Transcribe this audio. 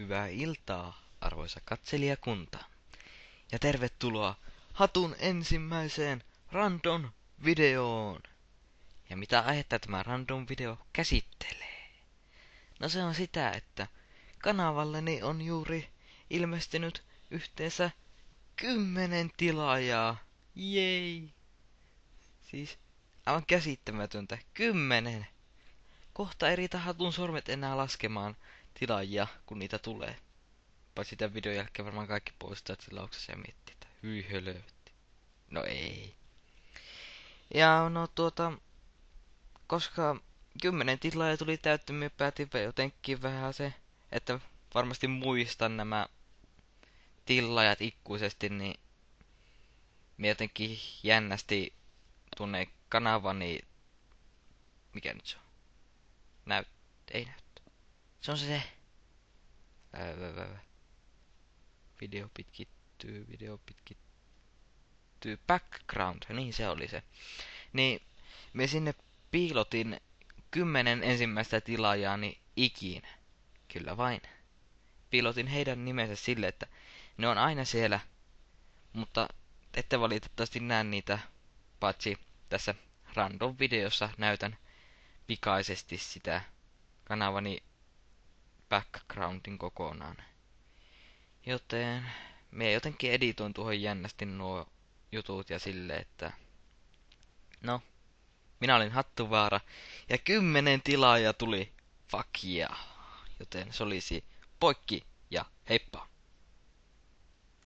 Hyvää iltaa, arvoisa katselijakunta. Ja tervetuloa Hatun ensimmäiseen random videoon. Ja mitä aihetta tämä random video käsittelee? No se on sitä, että kanavalleni on juuri ilmestynyt yhteensä 10 tilaajaa. Jei! Siis aivan käsittämätöntä. 10! Kohta ei riitä hatun sormet enää laskemaan tilaajia, kun niitä tulee. Paitsi tämän videon jälkeen varmaan kaikki poistaa tilauksessa ja miettii, että hyi hölötti. No ei. Ja no koska 10 tilaajaa tuli täyttöön, päätin jotenkin vähän se, että varmasti muistan nämä tilaajat ikuisesti, niin mä jotenkin jännästi tuonne kanavani, mikä nyt se on? Ei näyttö. Se on se. Video pitkittyy. Background, niin se oli se. Niin me sinne piilotin 10 ensimmäistä tilaajaani ikinä. Kyllä vain. Piilotin heidän nimensä sille, että ne on aina siellä, mutta ette valitettavasti näe niitä, paitsi tässä random videossa näytän pikaisesti sitä kanavani backgroundin kokonaan. Joten me jotenkin editoin tuohon jännästi nuo jutut ja silleen, että no, minä olin Hattuvaara ja 10 tilaaja tuli. Fuck yeah. Joten se olisi poikki ja heippa.